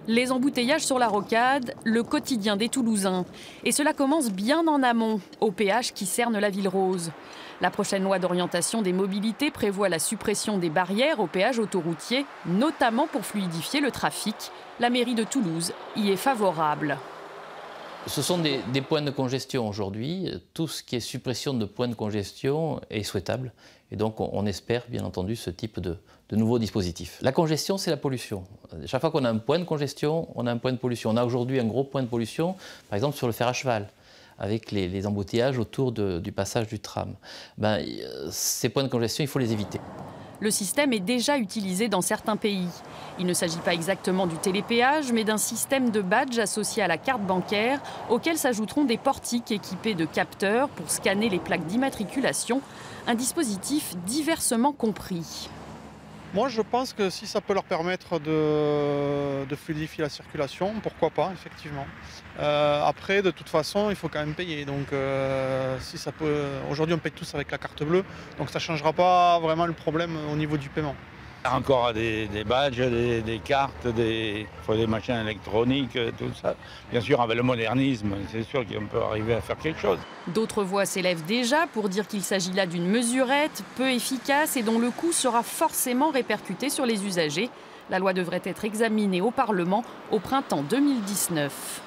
Les embouteillages sur la rocade, le quotidien des Toulousains. Et cela commence bien en amont, au péage qui cerne la ville rose. La prochaine loi d'orientation des mobilités prévoit la suppression des barrières au péage autoroutier, notamment pour fluidifier le trafic. La mairie de Toulouse y est favorable. Ce sont des points de congestion aujourd'hui. Tout ce qui est suppression de points de congestion est souhaitable. Et donc on espère bien entendu ce type de nouveaux dispositifs. La congestion, c'est la pollution. Chaque fois qu'on a un point de congestion, on a un point de pollution. On a aujourd'hui un gros point de pollution, par exemple sur le fer à cheval, avec les embouteillages autour du passage du tram. Ces points de congestion, il faut les éviter. Le système est déjà utilisé dans certains pays. Il ne s'agit pas exactement du télépéage, mais d'un système de badge associé à la carte bancaire, auquel s'ajouteront des portiques équipés de capteurs pour scanner les plaques d'immatriculation, un dispositif diversement compris. Moi, je pense que si ça peut leur permettre de fluidifier la circulation, pourquoi pas, effectivement. Après, de toute façon, il faut quand même payer. Donc, si ça peut... Aujourd'hui, on paye tous avec la carte bleue, donc ça ne changera pas vraiment le problème au niveau du paiement. Il y a encore des badges, des cartes, il faut des machines électroniques, tout ça. Bien sûr, avec le modernisme, c'est sûr qu'on peut arriver à faire quelque chose. D'autres voix s'élèvent déjà pour dire qu'il s'agit là d'une mesurette peu efficace et dont le coût sera forcément répercuté sur les usagers. La loi devrait être examinée au Parlement au printemps 2019.